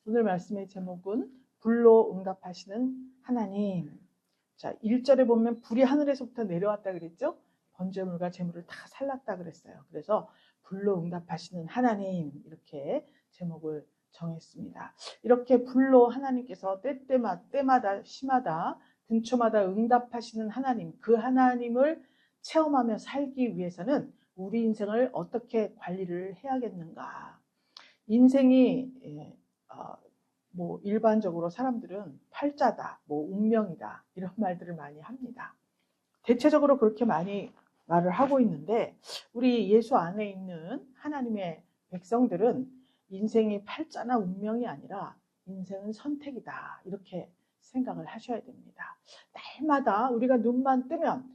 오늘 말씀의 제목은 불로 응답하시는 하나님. 자, 1절에 보면 불이 하늘에서부터 내려왔다 그랬죠? 번제물과 제물을 다 살랐다 그랬어요. 그래서 불로 응답하시는 하나님, 이렇게 제목을 정했습니다. 이렇게 불로 하나님께서 때마다 시마다 분초마다 응답하시는 하나님, 그 하나님을 체험하며 살기 위해서는 우리 인생을 어떻게 관리를 해야겠는가? 인생이 일반적으로 사람들은 팔자다, 운명이다, 이런 말들을 많이 합니다. 대체적으로 그렇게 많이 말을 하고 있는데, 우리 예수 안에 있는 하나님의 백성들은 인생이 팔자나 운명이 아니라 인생은 선택이다, 이렇게 생각을 하셔야 됩니다. 날마다 우리가 눈만 뜨면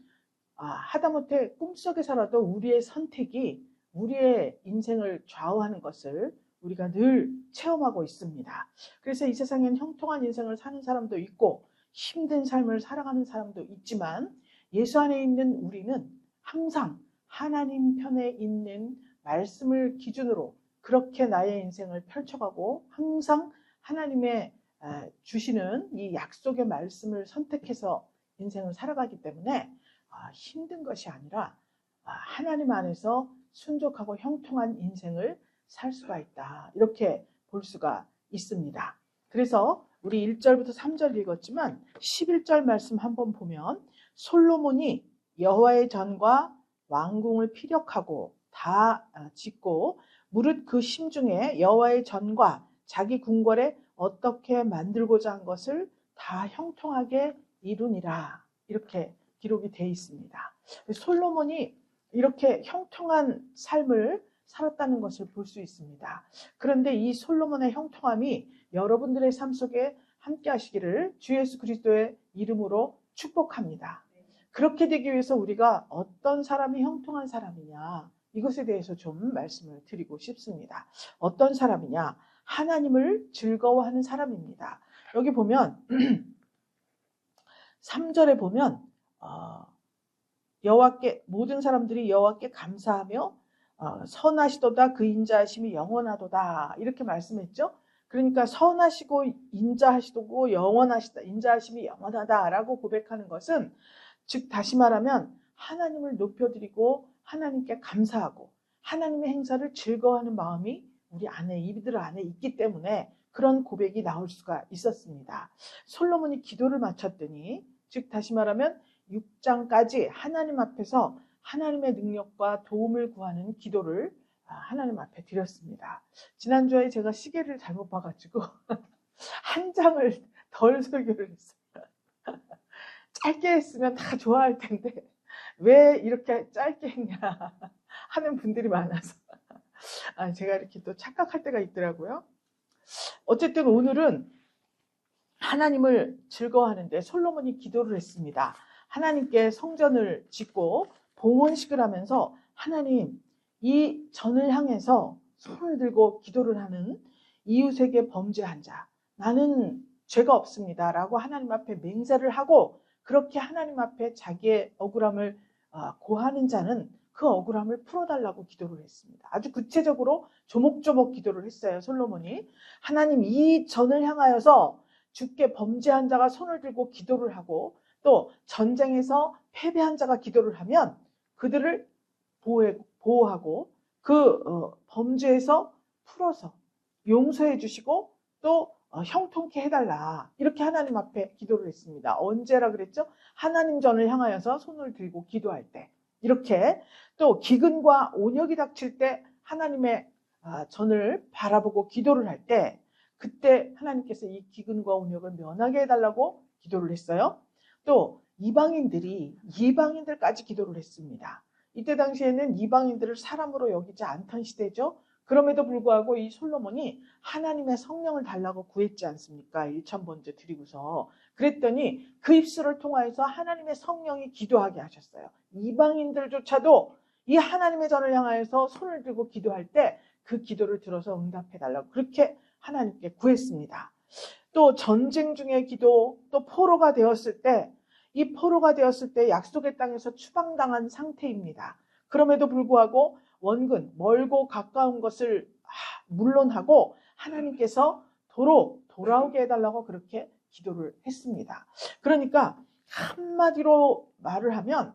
하다못해 꿈속에서라도 우리의 선택이 우리의 인생을 좌우하는 것을 우리가 늘 체험하고 있습니다. 그래서 이 세상엔 형통한 인생을 사는 사람도 있고 힘든 삶을 살아가는 사람도 있지만, 예수 안에 있는 우리는 항상 하나님 편에 있는 말씀을 기준으로 그렇게 나의 인생을 펼쳐가고, 항상 하나님의 주시는 이 약속의 말씀을 선택해서 인생을 살아가기 때문에 힘든 것이 아니라 하나님 안에서 순종하고 형통한 인생을 살 수가 있다, 이렇게 볼 수가 있습니다. 그래서 우리 1절부터 3절 읽었지만 11절 말씀 한번 보면, 솔로몬이 여호와의 전과 왕궁을 피력하고 다 짓고 무릇 그 심중에 여호와의 전과 자기 궁궐에 어떻게 만들고자 한 것을 다 형통하게 이루니라, 이렇게 기록이 되어 있습니다. 솔로몬이 이렇게 형통한 삶을 살았다는 것을 볼 수 있습니다. 그런데 이 솔로몬의 형통함이 여러분들의 삶 속에 함께 하시기를 주 예수 그리스도의 이름으로 축복합니다. 그렇게 되기 위해서 우리가 어떤 사람이 형통한 사람이냐, 이것에 대해서 좀 말씀을 드리고 싶습니다. 어떤 사람이냐? 하나님을 즐거워하는 사람입니다. 여기 보면 3절에 보면 여호와께 모든 사람들이 여호와께 감사하며 선하시도다, 그 인자하심이 영원하도다, 이렇게 말씀했죠. 그러니까 선하시고 인자하시고 인자하심이 영원하다라고 고백하는 것은, 즉 다시 말하면 하나님을 높여드리고 하나님께 감사하고 하나님의 행사를 즐거워하는 마음이 우리 안에, 이들 안에 있기 때문에 그런 고백이 나올 수가 있었습니다. 솔로몬이 기도를 마쳤더니, 즉 다시 말하면 6장까지 하나님 앞에서 하나님의 능력과 도움을 구하는 기도를 하나님 앞에 드렸습니다. 지난주에 제가 시계를 잘못 봐가지고 한 장을 덜 설교를 했어요. 짧게 했으면 다 좋아할 텐데 왜 이렇게 짧게 했냐 하는 분들이 많아서 제가 이렇게 또 착각할 때가 있더라고요. 어쨌든 오늘은 하나님을 즐거워하는데 솔로몬이 기도를 했습니다. 하나님께 성전을 짓고 봉헌식을 하면서, 하나님, 이 전을 향해서 손을 들고 기도를 하는 이웃에게 범죄한 자, 나는 죄가 없습니다 라고 하나님 앞에 맹세를 하고, 그렇게 하나님 앞에 자기의 억울함을 고하는 자는 그 억울함을 풀어달라고 기도를 했습니다. 아주 구체적으로 조목조목 기도를 했어요, 솔로몬이. 하나님, 이 전을 향하여서 주께 범죄한 자가 손을 들고 기도를 하고, 또 전쟁에서 패배한 자가 기도를 하면 그들을 보호하고 그 범죄에서 풀어서 용서해 주시고 또 형통케 해달라, 이렇게 하나님 앞에 기도를 했습니다. 언제라 그랬죠? 하나님 전을 향하여서 손을 들고 기도할 때, 이렇게 또 기근과 온역이 닥칠 때 하나님의 전을 바라보고 기도를 할 때, 그때 하나님께서 이 기근과 온역을 면하게 해달라고 기도를 했어요. 또 이방인들까지 기도를 했습니다. 이때 당시에는 이방인들을 사람으로 여기지 않던 시대죠. 그럼에도 불구하고 이 솔로몬이 하나님의 성령을 달라고 구했지 않습니까? 1,000번째 드리고서. 그랬더니 그 입술을 통하여서 하나님의 성령이 기도하게 하셨어요. 이방인들조차도 이 하나님의 전을 향하여서 손을 들고 기도할 때 그 기도를 들어서 응답해달라고 그렇게 하나님께 구했습니다. 또 전쟁 중의 기도, 또 포로가 되었을 때, 이 포로가 되었을 때 약속의 땅에서 추방당한 상태입니다. 그럼에도 불구하고 원근, 멀고 가까운 것을 물론하고 하나님께서 도로 돌아오게 해달라고 그렇게 기도를 했습니다. 그러니까 한마디로 말을 하면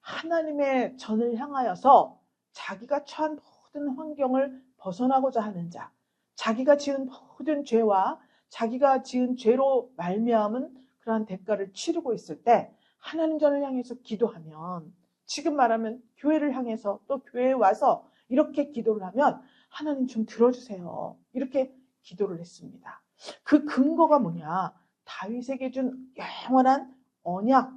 하나님의 전을 향하여서 자기가 처한 모든 환경을 벗어나고자 하는 자, 자기가 지은 모든 죄와 자기가 지은 죄로 말미암은 그러한 대가를 치르고 있을 때 하나님 전을 향해서 기도하면, 지금 말하면 교회를 향해서 또 교회에 와서 이렇게 기도를 하면 하나님 좀 들어주세요. 이렇게 기도를 했습니다. 그 근거가 뭐냐? 다윗에게 준 영원한 언약.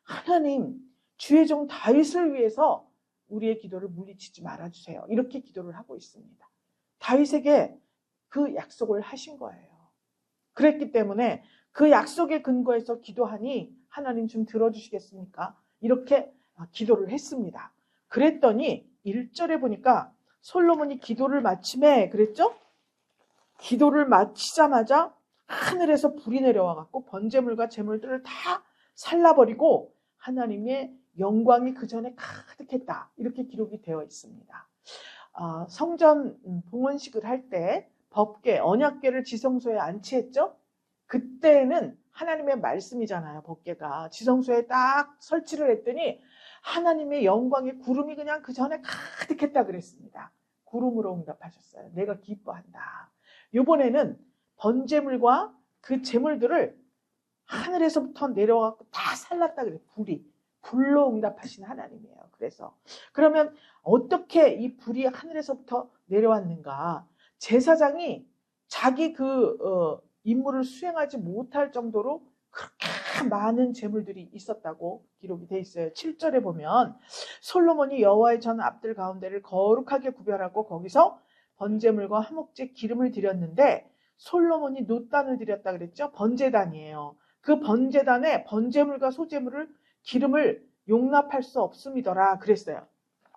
하나님, 주의 종 다윗을 위해서 우리의 기도를 물리치지 말아주세요. 이렇게 기도를 하고 있습니다. 다윗에게 그 약속을 하신 거예요. 그랬기 때문에 그 약속의 근거에서 기도하니 하나님 좀 들어주시겠습니까? 이렇게 기도를 했습니다. 그랬더니 1절에 보니까 솔로몬이 기도를 마침에 그랬죠? 기도를 마치자마자 하늘에서 불이 내려와 갖고 번제물과 제물들을 다 살라버리고 하나님의 영광이 그 전에 가득했다. 이렇게 기록이 되어 있습니다. 성전 봉헌식을 할 때 법궤, 언약궤를 지성소에 안치했죠? 그때는 하나님의 말씀이잖아요. 법궤가 지성소에 딱 설치를 했더니 하나님의 영광의 구름이 그냥 그 전에 가득했다 그랬습니다. 구름으로 응답하셨어요. 내가 기뻐한다. 이번에는 번제물과 그 제물들을 하늘에서부터 내려와서 다 살랐다 그래요. 불로 응답하신 하나님이에요. 그래서 그러면 어떻게 이 불이 하늘에서부터 내려왔는가? 제사장이 자기 임무를 수행하지 못할 정도로 그렇게 많은 제물들이 있었다고 기록이 돼 있어요. 7절에 보면 솔로몬이 여호와의 전 앞들 가운데를 거룩하게 구별하고 거기서 번제물과 화목제 기름을 드렸는데, 솔로몬이 놋단을 드렸다 그랬죠? 번제단이에요. 그 번제단에 번제물과 소제물을 기름을 용납할 수 없음이더라 그랬어요.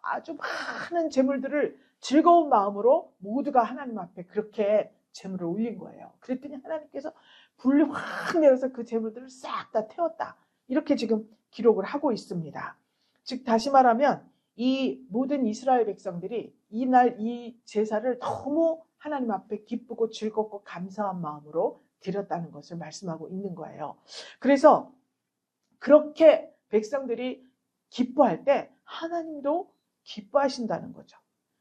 아주 많은 제물들을 즐거운 마음으로 모두가 하나님 앞에 그렇게 제물을 올린 거예요. 그랬더니 하나님께서 불이 확 내려서 그 제물들을 싹 다 태웠다. 이렇게 지금 기록을 하고 있습니다. 즉 다시 말하면 이 모든 이스라엘 백성들이 이날 이 제사를 너무 하나님 앞에 기쁘고 즐겁고 감사한 마음으로 드렸다는 것을 말씀하고 있는 거예요. 그래서 그렇게 백성들이 기뻐할 때 하나님도 기뻐하신다는 거죠.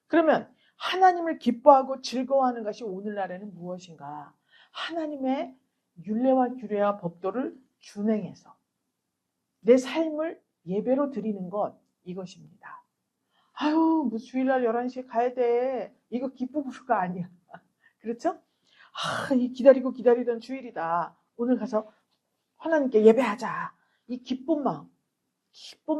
그러면 하나님을 기뻐하고 즐거워하는 것이 오늘날에는 무엇인가? 하나님의 율례와 규례와 법도를 준행해서 내 삶을 예배로 드리는 것, 이것입니다. 아유, 뭐 주일날 11시에 가야 돼. 이거 기쁨으로가 아니야. 그렇죠? 이 기다리고 기다리던 주일이다. 오늘 가서 하나님께 예배하자. 이 기쁜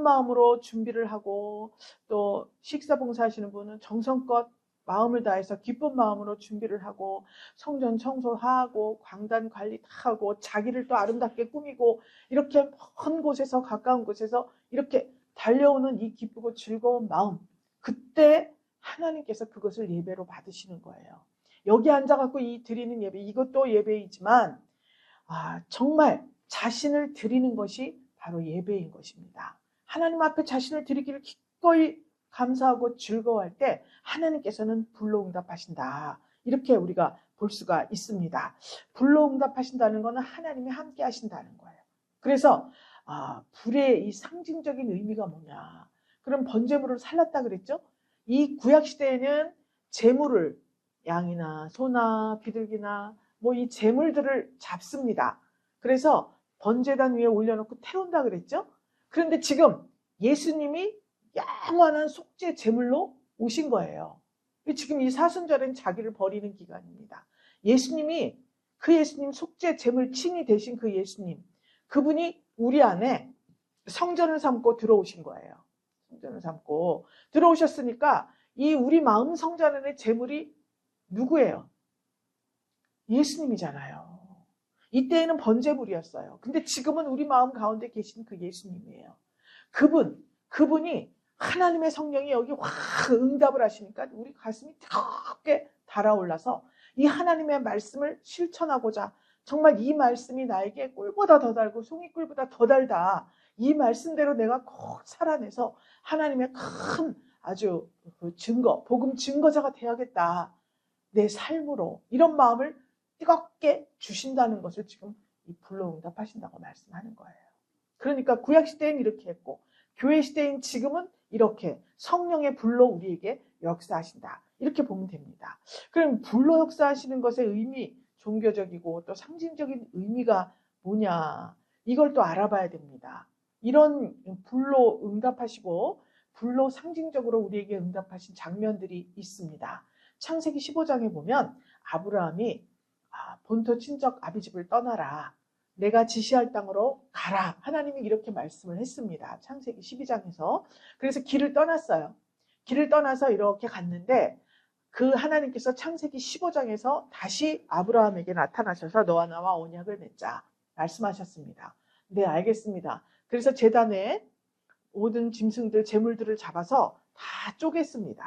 마음으로 준비를 하고, 또 식사 봉사하시는 분은 정성껏 마음을 다해서 기쁜 마음으로 준비를 하고 성전 청소하고 광단 관리 다 하고 자기를 또 아름답게 꾸미고 이렇게 먼 곳에서 가까운 곳에서 이렇게 달려오는 이 기쁘고 즐거운 마음, 그때 하나님께서 그것을 예배로 받으시는 거예요. 여기 앉아갖고 이 드리는 예배, 이것도 예배이지만 정말 자신을 드리는 것이 바로 예배인 것입니다. 하나님 앞에 자신을 드리기를 기꺼이 감사하고 즐거워할 때 하나님께서는 불로 응답하신다. 이렇게 우리가 볼 수가 있습니다. 불로 응답하신다는 것은 하나님이 함께 하신다는 거예요. 그래서 불의 이 상징적인 의미가 뭐냐? 그럼 번제물을 살랐다 그랬죠? 이 구약 시대에는 제물을 양이나 소나 비둘기나 뭐 이 제물들을 잡습니다. 그래서 번제단 위에 올려놓고 태운다 그랬죠? 그런데 지금 예수님이 영원한 속죄 제물로 오신 거예요. 지금 이 사순절은 자기를 버리는 기간입니다. 예수님이 그 예수님 속죄 제물 친이 되신 그 예수님, 그분이 우리 안에 성전을 삼고 들어오신 거예요. 성전을 삼고 들어오셨으니까 이 우리 마음 성전 안의 제물이 누구예요? 예수님이잖아요. 이때에는 번제물이었어요. 근데 지금은 우리 마음 가운데 계신 그 예수님이에요. 그분이 하나님의 성령이 여기 확 응답을 하시니까 우리 가슴이 뜨겁게 달아올라서 이 하나님의 말씀을 실천하고자, 정말 이 말씀이 나에게 꿀보다 더 달고 송이꿀보다 더 달다. 이 말씀대로 내가 꼭 살아내서 하나님의 큰 아주 증거, 복음 증거자가 되어야겠다. 내 삶으로 이런 마음을 뜨겁게 주신다는 것을 지금 이 불로 응답하신다고 말씀하는 거예요. 그러니까 구약 시대엔 이렇게 했고 교회 시대인 지금은 이렇게 성령의 불로 우리에게 역사하신다. 이렇게 보면 됩니다. 그럼 불로 역사하시는 것의 의미, 종교적이고 또 상징적인 의미가 뭐냐, 이걸 또 알아봐야 됩니다. 이런 불로 응답하시고 불로 상징적으로 우리에게 응답하신 장면들이 있습니다. 창세기 15장에 보면 아브라함이 본토 친척 아비집을 떠나라, 내가 지시할 땅으로 가라, 하나님이 이렇게 말씀을 했습니다. 창세기 12장에서. 그래서 길을 떠났어요. 길을 떠나서 이렇게 갔는데 그 하나님께서 창세기 15장에서 다시 아브라함에게 나타나셔서 너와 나와 언약을 맺자 말씀하셨습니다. 네, 알겠습니다. 그래서 제단에 모든 짐승들, 재물들을 잡아서 다 쪼갰습니다.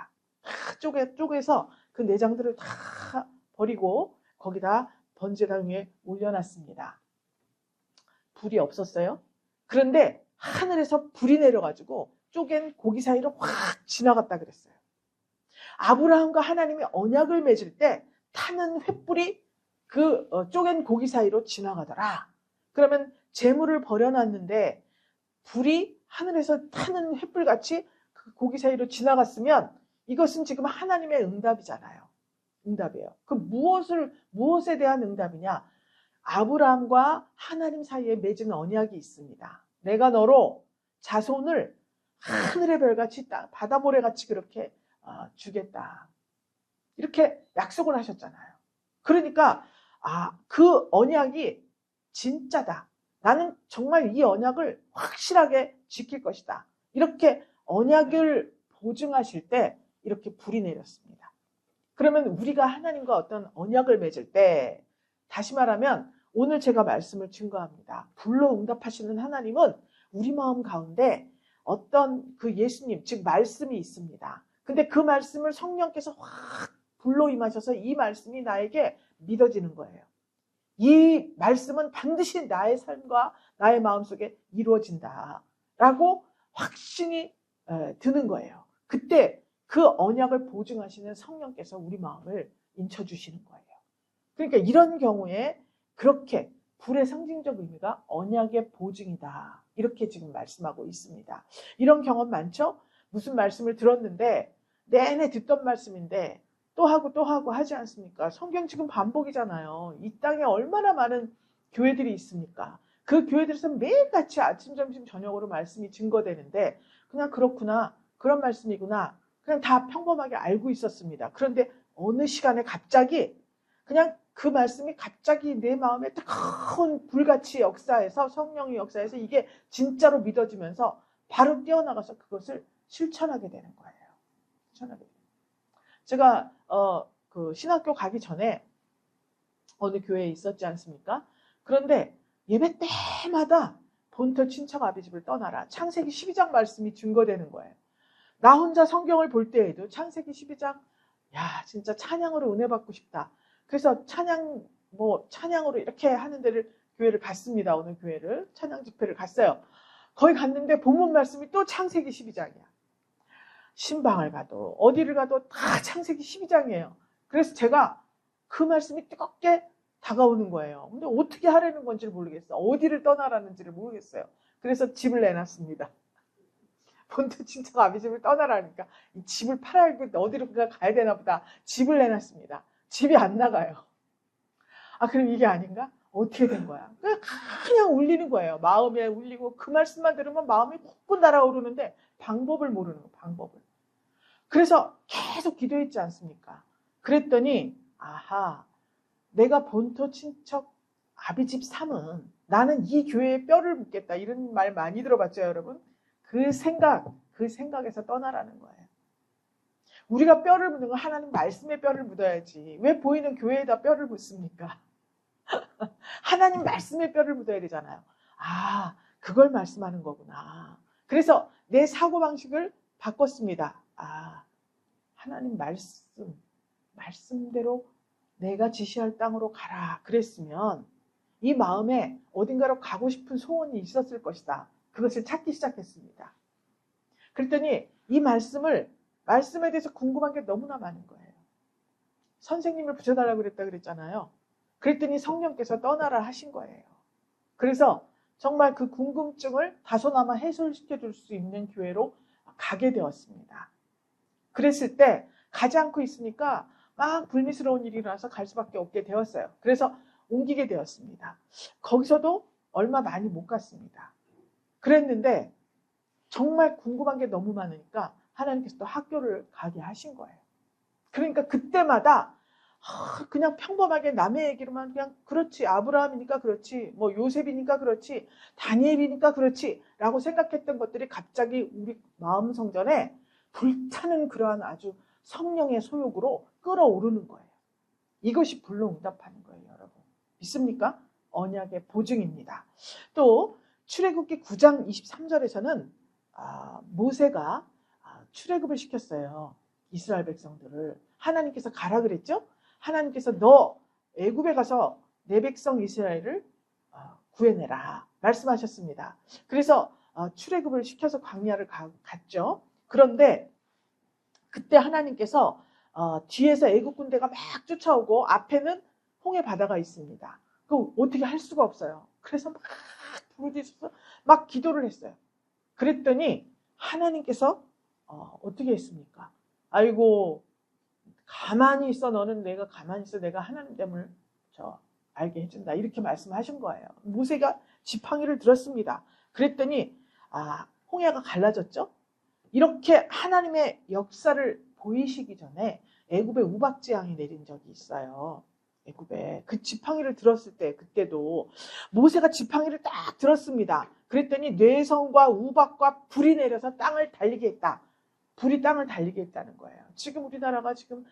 다 쪼개서 그 내장들을 다 버리고 거기다 번제단 위에 올려놨습니다. 불이 없었어요. 그런데 하늘에서 불이 내려가지고 쪼갠 고기 사이로 확 지나갔다 그랬어요. 아브라함과 하나님이 언약을 맺을 때 타는 횃불이 그 쪼갠 고기 사이로 지나가더라. 그러면 재물을 버려놨는데 불이 하늘에서 타는 횃불같이 그 고기 사이로 지나갔으면 이것은 지금 하나님의 응답이잖아요. 응답이에요. 그 무엇에 대한 응답이냐? 아브라함과 하나님 사이에 맺은 언약이 있습니다. 내가 너로 자손을 하늘의 별같이 바다 모래같이 그렇게 주겠다. 이렇게 약속을 하셨잖아요. 그러니까 그 언약이 진짜다. 나는 정말 이 언약을 확실하게 지킬 것이다. 이렇게 언약을 보증하실 때 이렇게 불이 내렸습니다. 그러면 우리가 하나님과 어떤 언약을 맺을 때, 다시 말하면 오늘 제가 말씀을 증거합니다. 불로 응답하시는 하나님은 우리 마음 가운데 어떤 그 예수님, 즉 말씀이 있습니다. 근데 그 말씀을 성령께서 확 불로 임하셔서 이 말씀이 나에게 믿어지는 거예요. 이 말씀은 반드시 나의 삶과 나의 마음속에 이루어진다라고 확신이 드는 거예요. 그때 그 언약을 보증하시는 성령께서 우리 마음을 인쳐주시는 거예요. 그러니까 이런 경우에 그렇게 불의 상징적 의미가 언약의 보증이다. 이렇게 지금 말씀하고 있습니다. 이런 경험 많죠? 무슨 말씀을 들었는데 내내 듣던 말씀인데 또 하고 하지 않습니까? 성경 지금 반복이잖아요. 이 땅에 얼마나 많은 교회들이 있습니까? 그 교회들에서 매일같이 아침, 점심, 저녁으로 말씀이 증거되는데 그냥 그렇구나, 그런 말씀이구나, 그냥 다 평범하게 알고 있었습니다. 그런데 어느 시간에 갑자기 그냥 그 말씀이 갑자기 내 마음에 뜨거운 불같이 역사해서, 성령의 역사해서 이게 진짜로 믿어지면서 바로 뛰어나가서 그것을 실천하게 되는 거예요. 실천하게 되는 거예요. 제가 그 신학교 가기 전에 어느 교회에 있었지 않습니까? 그런데 예배 때마다 본토 친척 아비집을 떠나라, 창세기 12장 말씀이 증거되는 거예요. 나 혼자 성경을 볼 때에도 창세기 12장, 야 진짜 찬양으로 은혜 받고 싶다. 그래서 찬양으로 이렇게 하는 데를, 교회를 갔습니다. 어느 교회를, 찬양 집회를 갔어요. 거기 갔는데 본문 말씀이 또 창세기 12장이야. 신방을 가도 어디를 가도 다 창세기 12장이에요. 그래서 제가 그 말씀이 뜨겁게 다가오는 거예요. 근데 어떻게 하라는 건지를 모르겠어. 어디를 떠나라는지를 모르겠어요. 그래서 집을 내놨습니다. 본토 친척 아비집을 떠나라니까 이 집을 팔아야, 어디로 가야 되나 보다. 집을 내놨습니다. 집이 안 나가요. 그럼 이게 아닌가? 어떻게 된 거야? 그냥 울리는 거예요. 마음에 울리고 그 말씀만 들으면 마음이 푹 날아오르는데 방법을 모르는 거예요. 방법을. 그래서 계속 기도했지 않습니까? 그랬더니 내가 본토 친척 아비집 삼은, 나는 이 교회에 뼈를 묻겠다, 이런 말 많이 들어봤죠, 여러분? 그 생각에서 떠나라는 거예요. 우리가 뼈를 묻는 건 하나님 말씀에 뼈를 묻어야지. 왜 보이는 교회에다 뼈를 묻습니까? 하나님 말씀에 뼈를 묻어야 되잖아요. 그걸 말씀하는 거구나. 그래서 내 사고방식을 바꿨습니다. 하나님 말씀대로 내가 지시할 땅으로 가라 그랬으면 이 마음에 어딘가로 가고 싶은 소원이 있었을 것이다. 그것을 찾기 시작했습니다. 그랬더니 이 말씀에 대해서 궁금한 게 너무나 많은 거예요. 선생님을 붙여달라고 그랬다 그랬잖아요. 그랬더니 성령께서 떠나라 하신 거예요. 그래서 정말 그 궁금증을 다소나마 해소시켜 줄 수 있는 교회로 가게 되었습니다. 그랬을 때 가지 않고 있으니까 막 불미스러운 일이 일어나서 갈 수밖에 없게 되었어요. 그래서 옮기게 되었습니다. 거기서도 얼마 많이 못 갔습니다. 그랬는데 정말 궁금한 게 너무 많으니까 하나님께서 또 학교를 가게 하신 거예요. 그러니까 그때마다 그냥 평범하게 남의 얘기로만 그냥 그렇지, 아브라함이니까 그렇지, 뭐 요셉이니까 그렇지, 다니엘이니까 그렇지 라고 생각했던 것들이 갑자기 우리 마음 성전에 불타는 그러한 아주 성령의 소욕으로 끌어오르는 거예요. 이것이 불로응답하는 거예요, 여러분. 믿습니까? 언약의 보증입니다. 또 출애굽기 9장 23절에서는 모세가 출애굽을 시켰어요. 이스라엘 백성들을. 하나님께서 가라 그랬죠? 하나님께서 너 애굽에 가서 내 백성 이스라엘을 구해내라 말씀하셨습니다. 그래서 출애굽을 시켜서 광야를 갔죠. 그런데 그때 하나님께서 뒤에서 애굽 군대가 막 쫓아오고 앞에는 홍해 바다가 있습니다. 그 어떻게 할 수가 없어요. 그래서 막 부르짖어서 막 기도를 했어요. 그랬더니 하나님께서 어떻게 했습니까? 아이고 가만히 있어 너는 내가 가만히 있어 내가 하나님됨을 알게 해준다 이렇게 말씀하신 거예요. 모세가 지팡이를 들었습니다. 그랬더니 홍해가 갈라졌죠. 이렇게 하나님의 역사를 보이시기 전에 애굽에 우박지향이 내린 적이 있어요. 애굽에 그 지팡이를 들었을 때 그때도 모세가 지팡이를 딱 들었습니다. 그랬더니 뇌성과 우박과 불이 내려서 땅을 달리게 했다. 불이 땅을 달리게 했다는 거예요. 지금 우리나라가 지금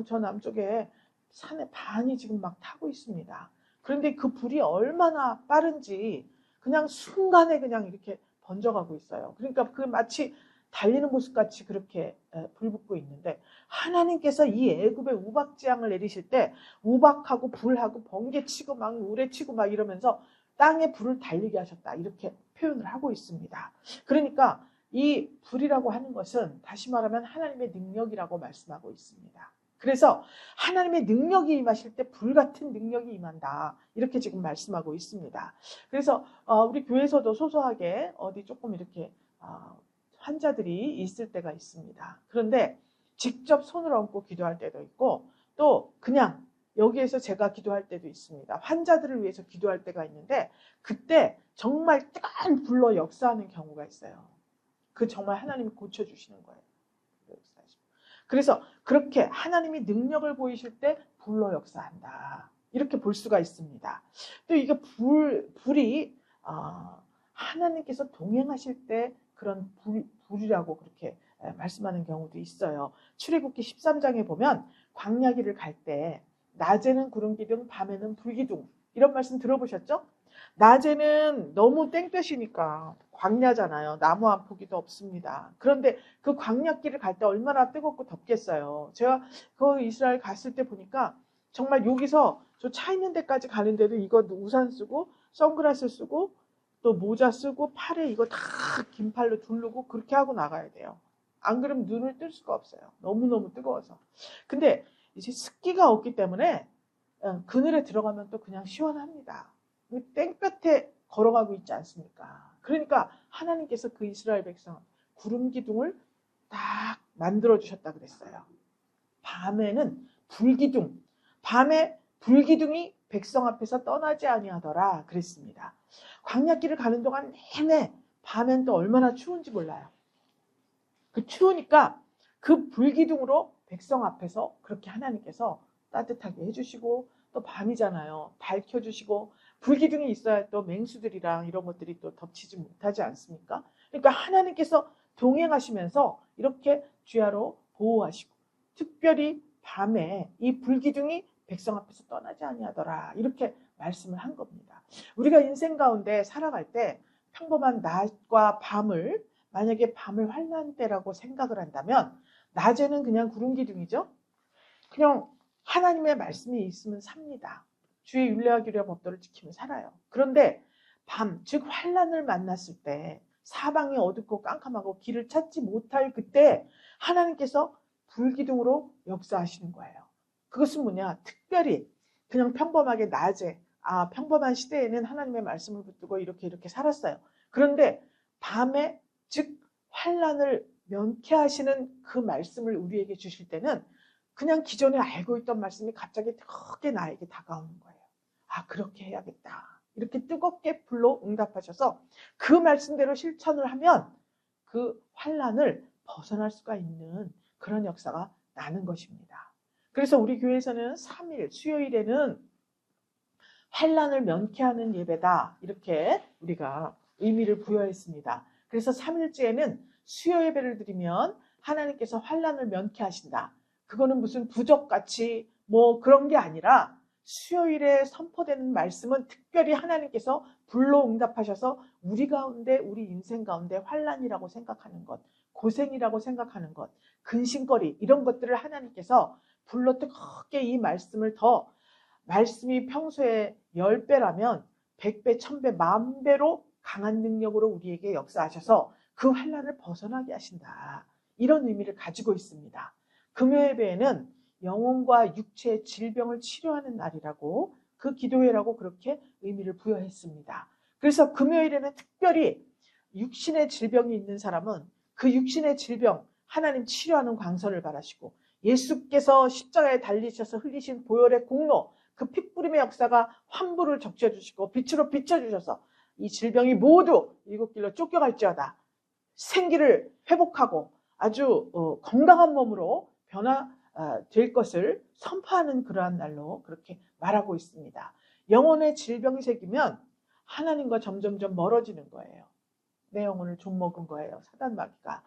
저 남쪽에 산에 반이 지금 막 타고 있습니다. 그런데 그 불이 얼마나 빠른지 그냥 순간에 그냥 이렇게 번져가고 있어요. 그러니까 그 마치 달리는 모습같이 그렇게 불붙고 있는데 하나님께서 이 애굽의 우박지향을 내리실 때 우박하고 불하고 번개치고 막 우레치고 막 이러면서 땅에 불을 달리게 하셨다. 이렇게 표현을 하고 있습니다. 그러니까 이 불이라고 하는 것은 다시 말하면 하나님의 능력이라고 말씀하고 있습니다. 그래서 하나님의 능력이 임하실 때 불같은 능력이 임한다. 이렇게 지금 말씀하고 있습니다. 그래서 우리 교회에서도 소소하게 어디 조금 이렇게 환자들이 있을 때가 있습니다. 그런데 직접 손을 얹고 기도할 때도 있고 또 그냥 여기에서 제가 기도할 때도 있습니다. 환자들을 위해서 기도할 때가 있는데 그때 정말 뜨거운 불로 역사하는 경우가 있어요. 그 정말 하나님이 고쳐주시는 거예요. 그래서 그렇게 하나님이 능력을 보이실 때 불로 역사한다. 이렇게 볼 수가 있습니다. 또 이게 불이 하나님께서 동행하실 때 그런 불이라고 그렇게 말씀하는 경우도 있어요. 출애굽기 13장에 보면 광야길을 갈 때 낮에는 구름기둥, 밤에는 불기둥 이런 말씀 들어보셨죠? 낮에는 너무 땡볕이니까 광야잖아요. 나무 한 포기도 없습니다. 그런데 그 광야길을 갈 때 얼마나 뜨겁고 덥겠어요. 제가 그 이스라엘 갔을 때 보니까 정말 여기서 저 차 있는 데까지 가는데도 이거 우산 쓰고 선글라스 쓰고 또 모자 쓰고 팔에 이거 다 긴팔로 두르고 그렇게 하고 나가야 돼요. 안 그러면 눈을 뜰 수가 없어요. 너무너무 뜨거워서. 근데 이제 습기가 없기 때문에 그늘에 들어가면 또 그냥 시원합니다. 땡볕에 걸어가고 있지 않습니까? 그러니까 하나님께서 그 이스라엘 백성 구름 기둥을 딱 만들어 주셨다 그랬어요. 밤에는 불기둥, 밤에 불기둥이 백성 앞에서 떠나지 아니하더라 그랬습니다. 광야길을 가는 동안 내내 밤엔 또 얼마나 추운지 몰라요. 그 추우니까 그 불기둥으로 백성 앞에서 그렇게 하나님께서 따뜻하게 해주시고 또 밤이잖아요. 밝혀주시고 불기둥이 있어야 또 맹수들이랑 이런 것들이 또 덮치지 못하지 않습니까? 그러니까 하나님께서 동행하시면서 이렇게 주야로 보호하시고 특별히 밤에 이 불기둥이 백성 앞에서 떠나지 아니하더라 이렇게 말씀을 한 겁니다. 우리가 인생 가운데 살아갈 때 평범한 낮과 밤을 만약에 밤을 환난 때라고 생각을 한다면 낮에는 그냥 구름 기둥이죠. 그냥 하나님의 말씀이 있으면 삽니다. 주의 율례와 규례와 법도를 지키며 살아요. 그런데 밤, 즉 환난을 만났을 때 사방이 어둡고 깜깜하고 길을 찾지 못할 그때 하나님께서 불기둥으로 역사하시는 거예요. 그것은 뭐냐? 특별히 그냥 평범하게 낮에 평범한 시대에는 하나님의 말씀을 붙들고 이렇게 살았어요. 그런데 밤에 즉 환난을 면케하시는 그 말씀을 우리에게 주실 때는 그냥 기존에 알고 있던 말씀이 갑자기 크게 나에게 다가오는 거예요. 그렇게 해야겠다. 이렇게 뜨겁게 불로 응답하셔서 그 말씀대로 실천을 하면 그 환난을 벗어날 수가 있는 그런 역사가 나는 것입니다. 그래서 우리 교회에서는 3일 수요일에는 환난을 면케하는 예배다 이렇게 우리가 의미를 부여했습니다. 그래서 3일째에는 수요 예배를 드리면 하나님께서 환난을 면케하신다. 그거는 무슨 부적같이 그런 게 아니라 수요일에 선포되는 말씀은 특별히 하나님께서 불로 응답하셔서 우리 가운데 우리 인생 가운데 환난이라고 생각하는 것, 고생이라고 생각하는 것, 근심거리 이런 것들을 하나님께서 불로 뜨겁게 이 말씀을 말씀이 평소에 10배라면 100배, 1000배, 10,000배로 강한 능력으로 우리에게 역사하셔서 그 환난을 벗어나게 하신다. 이런 의미를 가지고 있습니다. 금요예배에는 영혼과 육체의 질병을 치료하는 날이라고 그 기도회라고 그렇게 의미를 부여했습니다. 그래서 금요일에는 특별히 육신의 질병이 있는 사람은 그 육신의 질병 하나님 치료하는 광선을 바라시고 예수께서 십자가에 달리셔서 흘리신 보혈의 공로 그 핏부림의 역사가 환부를 적셔주시고 빛으로 비춰주셔서 이 질병이 모두 일곱 길로 쫓겨갈지어다 생기를 회복하고 아주 건강한 몸으로 변화될 것을 선포하는 그러한 날로 그렇게 말하고 있습니다. 영혼의 질병이 생기면 하나님과 점점점 멀어지는 거예요. 내 영혼을 좀먹은 거예요. 사단 마귀가.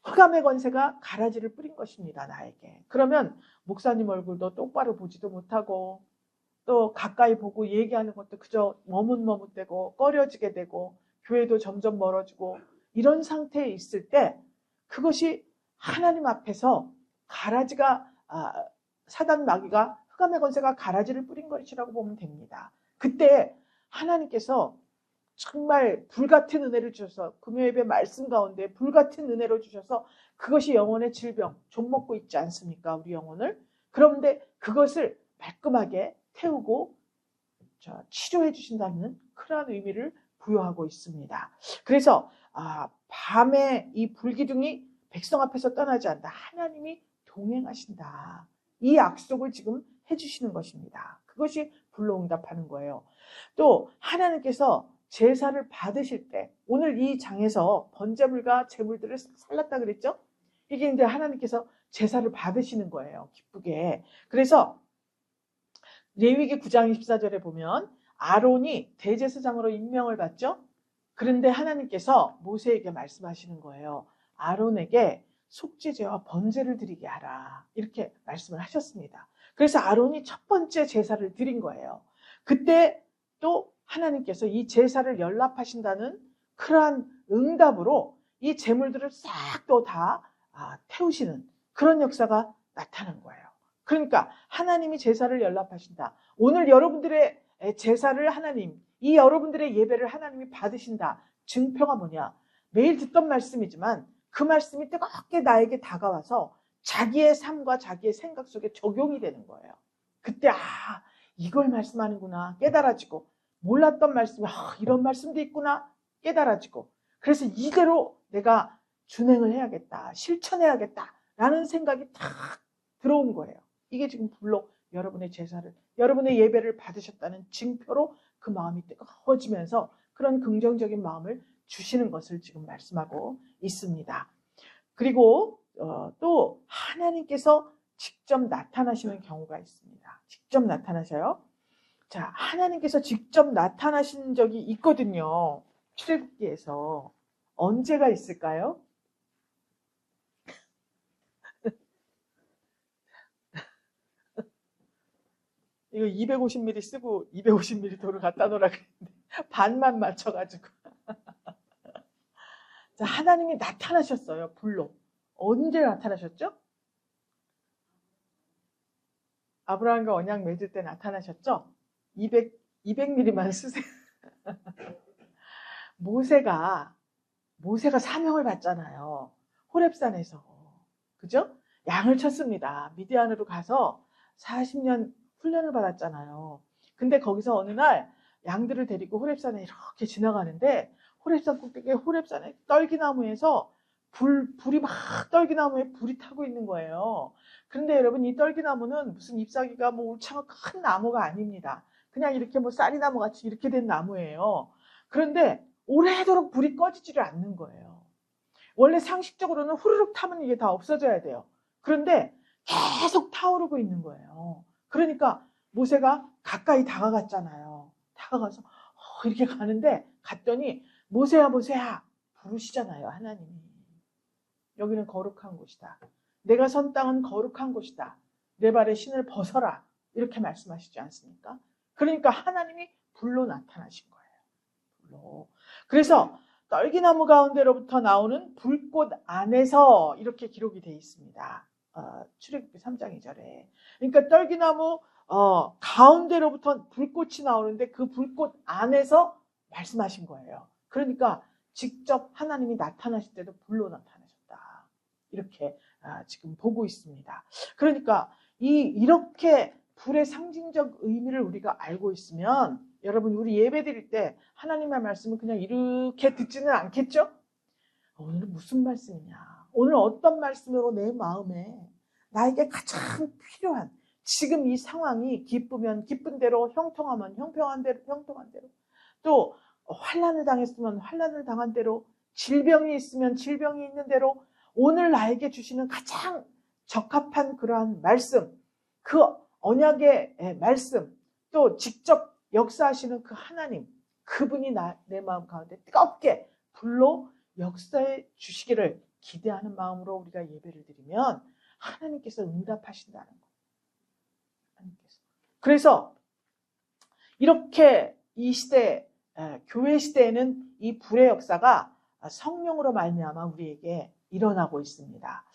흑암의 권세가 가라지를 뿌린 것입니다. 나에게. 그러면 목사님 얼굴도 똑바로 보지도 못하고 또 가까이 보고 얘기하는 것도 그저 머뭇머뭇대고 꺼려지게 되고 교회도 점점 멀어지고 이런 상태에 있을 때 그것이 하나님 앞에서 가라지가 사단 마귀가 흑암의 권세가 가라지를 뿌린 것이라고 보면 됩니다. 그때 하나님께서 정말 불같은 은혜를 주셔서 금요예배 말씀 가운데 불같은 은혜를 주셔서 그것이 영혼의 질병 좀먹고 있지 않습니까? 우리 영혼을. 그런데 그것을 말끔하게 태우고 치료해 주신다는 그러한 의미를 부여하고 있습니다. 그래서 밤에 이 불기둥이 백성 앞에서 떠나지 않는다. 하나님이 동행하신다. 이 약속을 지금 해주시는 것입니다. 그것이 불로 응답하는 거예요. 또 하나님께서 제사를 받으실 때 오늘 이 장에서 번제물과 제물들을 살랐다 그랬죠? 이게 이제 하나님께서 제사를 받으시는 거예요. 기쁘게. 그래서 레위기 9장 24절에 보면 아론이 대제사장으로 임명을 받죠? 그런데 하나님께서 모세에게 말씀하시는 거예요. 아론에게 속죄제와 번제를 드리게 하라. 이렇게 말씀을 하셨습니다. 그래서 아론이 첫 번째 제사를 드린 거예요. 그때 또 하나님께서 이 제사를 연락하신다는 그러한 응답으로 이 제물들을 싹 또 다 태우시는 그런 역사가 나타난 거예요. 그러니까 하나님이 제사를 연락하신다. 오늘 여러분들의 제사를 하나님, 이 여러분들의 예배를 하나님이 받으신다. 증표가 뭐냐? 매일 듣던 말씀이지만 그 말씀이 뜨겁게 나에게 다가와서 자기의 삶과 자기의 생각 속에 적용이 되는 거예요. 그때 이걸 말씀하는구나 깨달아지고 몰랐던 말씀이 이런 말씀도 있구나 깨달아지고 그래서 이대로 내가 준행을 해야겠다 실천해야겠다 라는 생각이 탁 들어온 거예요. 이게 지금 불로 여러분의 제사를 여러분의 예배를 받으셨다는 증표로 그 마음이 뜨거워지면서 그런 긍정적인 마음을 주시는 것을 지금 말씀하고 있습니다. 그리고 또 하나님께서 직접 나타나시는 경우가 있습니다. 직접 나타나셔요. 자, 하나님께서 직접 나타나신 적이 있거든요. 출애굽기에서. 언제가 있을까요? 이거 250ml 쓰고 250ml 돌을 갖다 놓으라 그랬는데 반만 맞춰가지고. 자, 하나님이 나타나셨어요. 불로. 언제 나타나셨죠? 아브라함과 언약 맺을 때 나타나셨죠? 200ml만 쓰세요. 모세가 사명을 받잖아요. 호렙산에서. 그죠? 양을 쳤습니다. 미디안으로 가서 40년 훈련을 받았잖아요. 근데 거기서 어느 날 양들을 데리고 호렙산에 이렇게 지나가는데 호렙산 꼭대기에 호렙산에 떨기나무에서 불이 막 떨기나무에 불이 타고 있는 거예요. 그런데 여러분 이 떨기나무는 무슨 잎사귀가 뭐 울창한 큰 나무가 아닙니다. 그냥 이렇게 뭐 쌀이나무 같이 이렇게 된 나무예요. 그런데 오래도록 불이 꺼지지를 않는 거예요. 원래 상식적으로는 후루룩 타면 이게 다 없어져야 돼요. 그런데 계속 타오르고 있는 거예요. 그러니까 모세가 가까이 다가갔잖아요. 다가가서 이렇게 가는데 갔더니 모세야 모세야 부르시잖아요. 하나님이. 여기는 거룩한 곳이다. 내가 선 땅은 거룩한 곳이다. 내 발에 신을 벗어라. 이렇게 말씀하시지 않습니까? 그러니까 하나님이 불로 나타나신 거예요. 불로. 그래서 떨기나무 가운데로부터 나오는 불꽃 안에서 이렇게 기록이 되어 있습니다. 출애굽기 3장 2절에. 그러니까 떨기나무 가운데로부터 불꽃이 나오는데 그 불꽃 안에서 말씀하신 거예요. 그러니까 직접 하나님이 나타나실 때도 불로 나타나셨다. 이렇게 지금 보고 있습니다. 그러니까 이렇게 불의 상징적 의미를 우리가 알고 있으면 여러분 우리 예배 드릴 때 하나님의 말씀을 그냥 이렇게 듣지는 않겠죠? 오늘은 무슨 말씀이냐? 오늘 어떤 말씀으로 내 마음에 나에게 가장 필요한 지금 이 상황이 기쁘면 기쁜 대로 형통하면 형통한 대로 또 환난을 당했으면 환난을 당한 대로 질병이 있으면 질병이 있는 대로 오늘 나에게 주시는 가장 적합한 그러한 말씀 그 언약의 말씀 또 직접 역사하시는 그 하나님 그분이 내 마음 가운데 뜨겁게 불로 역사해 주시기를 기대하는 마음으로 우리가 예배를 드리면 하나님께서 응답하신다는 거. 하나님께서. 그래서 이렇게 이 시대 교회 시대에는 이 불의 역사가 성령으로 말미암아 우리에게 일어나고 있습니다.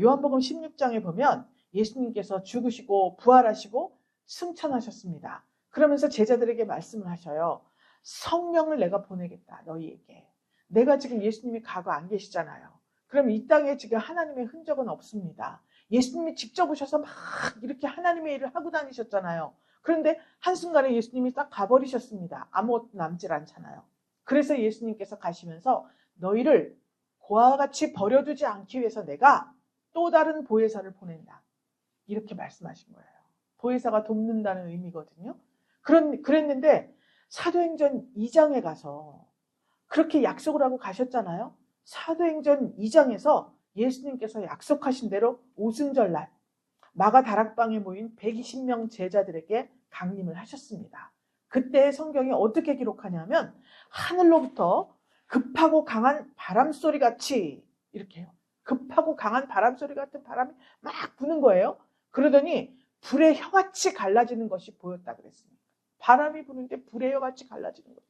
요한복음 16장에 보면 예수님께서 죽으시고 부활하시고 승천하셨습니다. 그러면서 제자들에게 말씀을 하셔요. 성령을 내가 보내겠다 너희에게. 내가 지금 예수님이 가고 안 계시잖아요. 그럼 이 땅에 지금 하나님의 흔적은 없습니다. 예수님이 직접 오셔서 막 이렇게 하나님의 일을 하고 다니셨잖아요. 그런데 한순간에 예수님이 딱 가버리셨습니다. 아무것도 남질 않잖아요. 그래서 예수님께서 가시면서 너희를 고아와 같이 버려두지 않기 위해서 내가 또 다른 보혜사를 보낸다. 이렇게 말씀하신 거예요. 보혜사가 돕는다는 의미거든요. 그랬는데 사도행전 2장에 가서 그렇게 약속을 하고 가셨잖아요. 사도행전 2장에서 예수님께서 약속하신 대로 오순절날 마가 다락방에 모인 120명 제자들에게 강림을 하셨습니다. 그때 성경이 어떻게 기록하냐면 하늘로부터 급하고 강한 바람소리 같이 이렇게 해요. 급하고 강한 바람소리 같은 바람이 막 부는 거예요. 그러더니 불의 혀같이 갈라지는 것이 보였다 그랬습니다. 바람이 부는데 불의 혀같이 갈라지는 거예요.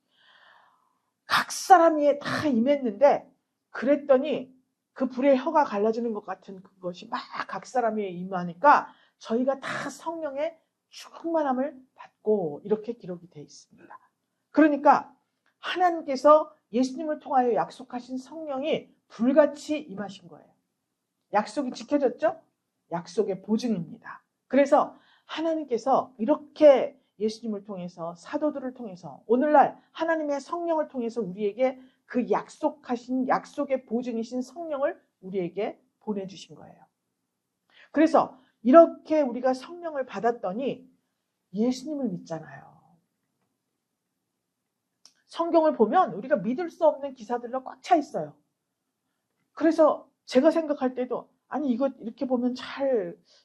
각 사람이 다 임했는데 그랬더니 그 불의 혀가 갈라지는 것 같은 그것이 막 각 사람이 임하니까 저희가 다 성령의 충만함을 받고 이렇게 기록이 되어 있습니다. 그러니까 하나님께서 예수님을 통하여 약속하신 성령이 불같이 임하신 거예요. 약속이 지켜졌죠? 약속의 보증입니다. 그래서 하나님께서 이렇게 예수님을 통해서 사도들을 통해서 오늘날 하나님의 성령을 통해서 우리에게 그 약속하신 약속의 보증이신 성령을 우리에게 보내주신 거예요. 그래서 이렇게 우리가 성령을 받았더니 예수님을 믿잖아요. 성경을 보면 우리가 믿을 수 없는 기사들로 꽉 차 있어요. 그래서 제가 생각할 때도 아니 이거 이렇게 보면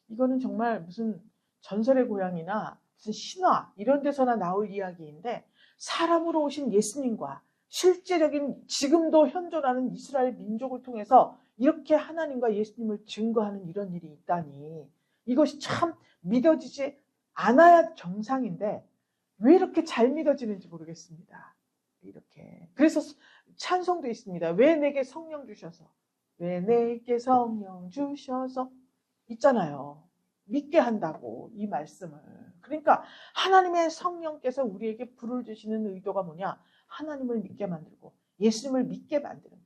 이거는 정말 무슨 전설의 고향이나 무슨 신화 이런 데서나 나올 이야기인데 사람으로 오신 예수님과 실제적인 지금도 현존하는 이스라엘 민족을 통해서 이렇게 하나님과 예수님을 증거하는 이런 일이 있다니 이것이 참 믿어지지 않아야 정상인데 왜 이렇게 잘 믿어지는지 모르겠습니다. 이렇게 그래서 찬송도 있습니다. 왜 내게 성령 주셔서 왜 내게 성령 주셔서 있잖아요. 믿게 한다고 이 말씀을. 그러니까 하나님의 성령께서 우리에게 불을 주시는 의도가 뭐냐? 하나님을 믿게 만들고 예수님을 믿게 만드는 것.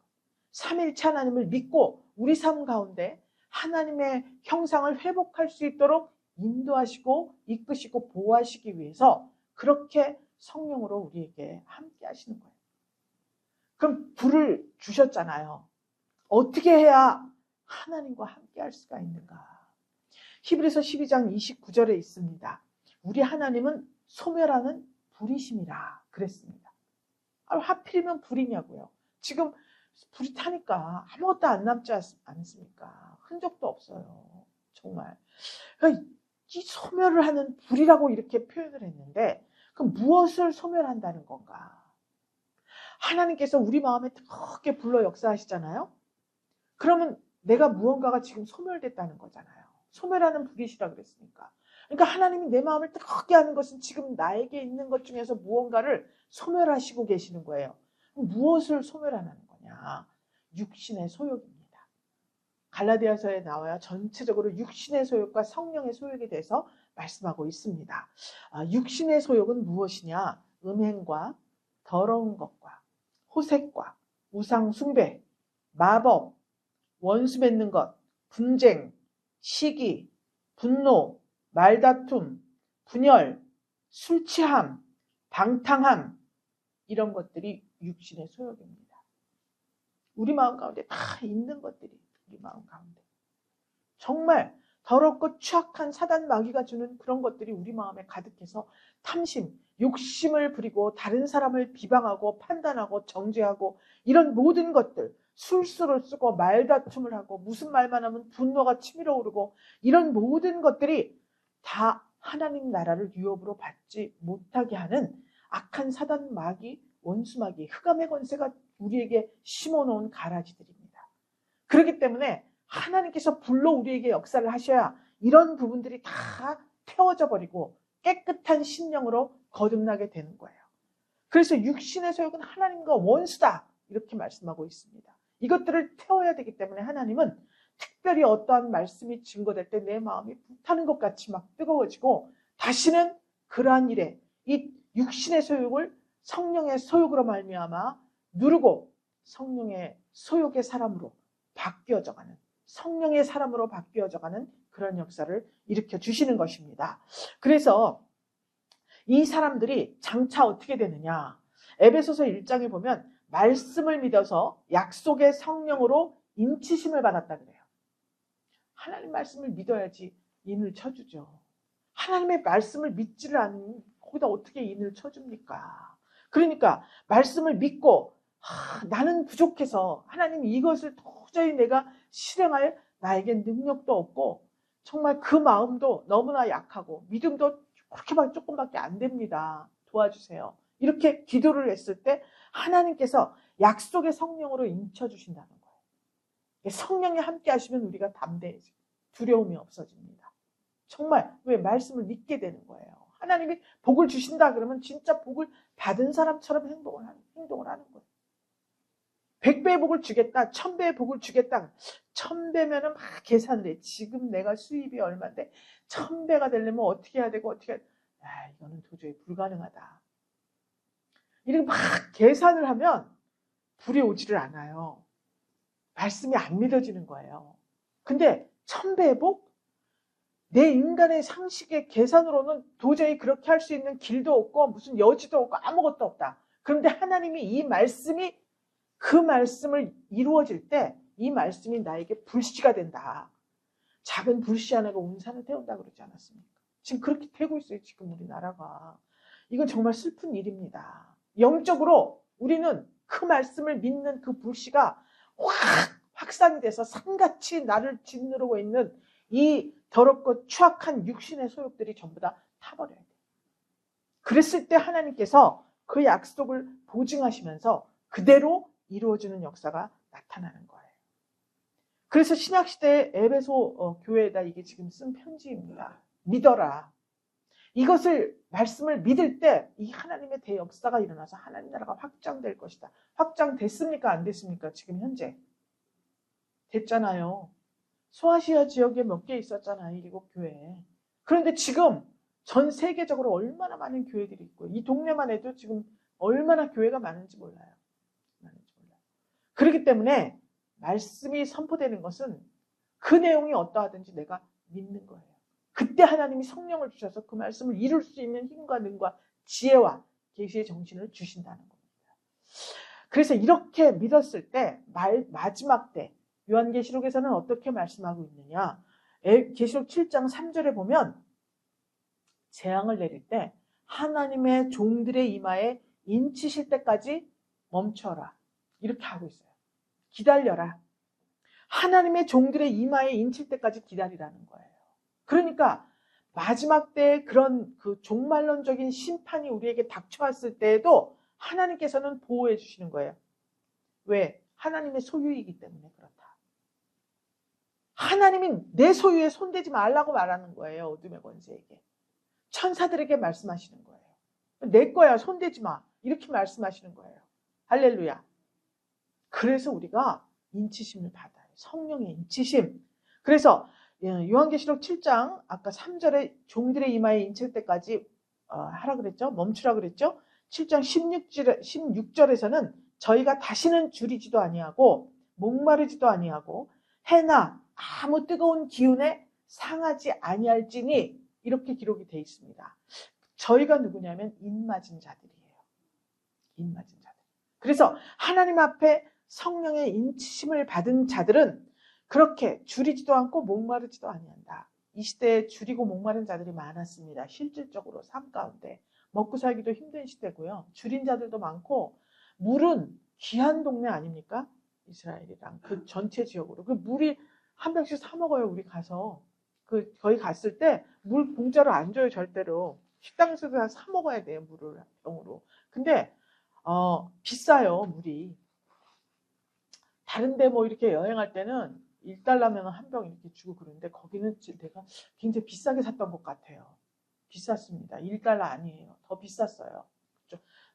삼일체 하나님을 믿고 우리 삶 가운데 하나님의 형상을 회복할 수 있도록 인도하시고 이끄시고 보호하시기 위해서 그렇게 성령으로 우리에게 함께 하시는 거예요. 그럼 불을 주셨잖아요. 어떻게 해야 하나님과 함께 할 수가 있는가? 히브리서 12장 29절에 있습니다. 우리 하나님은 소멸하는 불이심이라 그랬습니다. 하필이면 불이냐고요. 지금 불이 타니까 아무것도 안 남지 않습니까? 흔적도 없어요. 정말. 그러니까 이 소멸을 하는 불이라고 이렇게 표현을 했는데 그럼 무엇을 소멸한다는 건가? 하나님께서 우리 마음에 크게 불러 역사하시잖아요. 그러면 내가 무언가가 지금 소멸됐다는 거잖아요. 소멸하는 불이시라 그랬으니까. 그러니까 하나님이 내 마음을 뜨겁게 하는 것은 지금 나에게 있는 것 중에서 무언가를 소멸하시고 계시는 거예요. 무엇을 소멸하는 거냐? 육신의 소욕입니다. 갈라디아서에 나와요. 전체적으로 육신의 소욕과 성령의 소욕에 대해서 말씀하고 있습니다. 육신의 소욕은 무엇이냐? 음행과 더러운 것과 호색과 우상 숭배, 마법, 원수 맺는 것, 분쟁, 시기, 분노, 말다툼, 분열, 술 취함, 방탕함 이런 것들이 육신의 소욕입니다. 우리 마음 가운데 다 있는 것들이 우리 마음 가운데 정말 더럽고 추악한 사단 마귀가 주는 그런 것들이 우리 마음에 가득해서 탐심, 욕심을 부리고 다른 사람을 비방하고 판단하고 정죄하고 이런 모든 것들 술수를 쓰고 말다툼을 하고 무슨 말만 하면 분노가 치밀어 오르고 이런 모든 것들이 다 하나님 나라를 유업으로 받지 못하게 하는 악한 사단 마귀, 원수 마귀, 흑암의 권세가 우리에게 심어놓은 가라지들입니다. 그렇기 때문에 하나님께서 불러 우리에게 역사를 하셔야 이런 부분들이 다 태워져 버리고 깨끗한 심령으로 거듭나게 되는 거예요. 그래서 육신의 소욕은 하나님과 원수다 이렇게 말씀하고 있습니다. 이것들을 태워야 되기 때문에 하나님은 특별히 어떠한 말씀이 증거될 때 내 마음이 불타는 것 같이 막 뜨거워지고 다시는 그러한 일에 이 육신의 소욕을 성령의 소욕으로 말미암아 누르고 성령의 소욕의 사람으로 바뀌어져가는 성령의 사람으로 바뀌어져가는 그런 역사를 일으켜 주시는 것입니다. 그래서 이 사람들이 장차 어떻게 되느냐? 에베소서 1장에 보면 말씀을 믿어서 약속의 성령으로 인치심을 받았다 그래요. 하나님 말씀을 믿어야지 인을 쳐주죠. 하나님의 말씀을 믿지를 않는 거기다 어떻게 인을 쳐줍니까? 그러니까 말씀을 믿고 나는 부족해서 하나님 이것을 도저히 내가 실행할 나에겐 능력도 없고 정말 그 마음도 너무나 약하고 믿음도 그렇게밖에 조금밖에 안 됩니다. 도와주세요. 이렇게 기도를 했을 때 하나님께서 약속의 성령으로 인쳐주신다는 거예요. 성령이 함께 하시면 우리가 담대해지고 두려움이 없어집니다. 정말 왜 말씀을 믿게 되는 거예요. 하나님이 복을 주신다 그러면 진짜 복을 받은 사람처럼 행동을 하는 거예요. 100배의 복을 주겠다, 1000배의 복을 주겠다. 1000배면은 막 계산을 해. 지금 내가 수입이 얼마인데 1000배가 되려면 어떻게 해야 되고 어떻게 해야 돼. 이거는 도저히 불가능하다. 이렇게 막 계산을 하면 불이 오지를 않아요. 말씀이 안 믿어지는 거예요. 근데 1000배의 복? 내 인간의 상식의 계산으로는 도저히 그렇게 할 수 있는 길도 없고 무슨 여지도 없고 아무것도 없다. 그런데 하나님이 이 말씀이 그 말씀을 이루어질 때 이 말씀이 나에게 불씨가 된다. 작은 불씨 하나가 온 산을 태운다 그러지 않았습니까? 지금 그렇게 되고 있어요. 지금 우리나라가. 이건 정말 슬픈 일입니다. 영적으로 우리는 그 말씀을 믿는 그 불씨가 확산이 돼서 산같이 나를 짓누르고 있는 이 더럽고 추악한 육신의 소욕들이 전부 다 타버려야 돼요. 그랬을 때 하나님께서 그 약속을 보증하시면서 그대로 이루어지는 역사가 나타나는 거예요. 그래서 신약시대의 에베소 교회에다 이게 지금 쓴 편지입니다. 믿어라. 이것을 말씀을 믿을 때 이 하나님의 대역사가 일어나서 하나님 나라가 확장될 것이다. 확장됐습니까? 안 됐습니까? 지금 현재. 됐잖아요. 소아시아 지역에 몇 개 있었잖아요. 일곱 교회. 그런데 지금 전 세계적으로 얼마나 많은 교회들이 있고 이 동네만 해도 지금 얼마나 교회가 많은지 몰라요. 그렇기 때문에 말씀이 선포되는 것은 그 내용이 어떠하든지 내가 믿는 거예요. 그때 하나님이 성령을 주셔서 그 말씀을 이룰 수 있는 힘과 능과 지혜와 계시의 정신을 주신다는 겁니다. 그래서 이렇게 믿었을 때 마지막 때 요한계시록에서는 어떻게 말씀하고 있느냐. 계시록 7장 3절에 보면 재앙을 내릴 때 하나님의 종들의 이마에 인치실 때까지 멈춰라. 이렇게 하고 있어요. 기다려라. 하나님의 종들의 이마에 인칠 때까지 기다리라는 거예요. 그러니까 마지막 때 그런 그 종말론적인 심판이 우리에게 닥쳐왔을 때에도 하나님께서는 보호해 주시는 거예요. 왜? 하나님의 소유이기 때문에 그렇다. 하나님이 내 소유에 손대지 말라고 말하는 거예요. 어둠의 권세에게. 천사들에게 말씀하시는 거예요. 내 거야, 손대지 마. 이렇게 말씀하시는 거예요. 할렐루야. 그래서 우리가 인치심을 받아요. 성령의 인치심. 그래서 요한계시록 7장 아까 3절에 종들의 이마에 인칠 때까지 하라 그랬죠. 멈추라 그랬죠. 7장 16절에서는 저희가 다시는 줄이지도 아니하고 목마르지도 아니하고 해나 아무 뜨거운 기운에 상하지 아니할지니 이렇게 기록이 되어 있습니다. 저희가 누구냐면 인맞은 자들이에요. 인맞은 자들. 그래서 하나님 앞에 성령의 인치심을 받은 자들은 그렇게 줄이지도 않고 목마르지도 아니한다. 이 시대에 줄이고 목마른 자들이 많았습니다. 실질적으로 삶 가운데 먹고 살기도 힘든 시대고요. 줄인 자들도 많고 물은 귀한 동네 아닙니까? 이스라엘이랑 그 전체 지역으로 그 물이 한 병씩 사 먹어요. 우리 가서 거기 갔을 때 물 공짜로 안 줘요. 절대로 식당에서도 사 먹어야 돼요. 물을 병으로. 근데 비싸요. 물이. 다른데 뭐 이렇게 여행할 때는 1달러면 한 병 이렇게 주고 그러는데 거기는 내가 굉장히 비싸게 샀던 것 같아요. 비쌌습니다. 1달러 아니에요. 더 비쌌어요.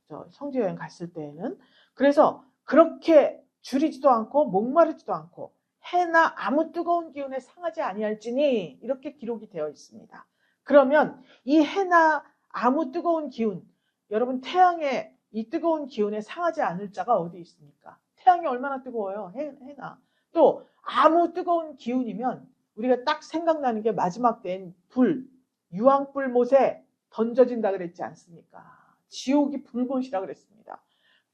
저 성지 여행 갔을 때에는. 그래서 그렇게 줄이지도 않고 목마르지도 않고 해나 아무 뜨거운 기운에 상하지 아니할지니 이렇게 기록이 되어 있습니다. 그러면 이 해나 아무 뜨거운 기운, 여러분 태양의 이 뜨거운 기운에 상하지 않을 자가 어디 있습니까? 태양이 얼마나 뜨거워요? 해나. 또 아무 뜨거운 기운이면 우리가 딱 생각나는 게 마지막 때엔 불, 유황불못에 던져진다 그랬지 않습니까? 지옥이 불못이라 그랬습니다.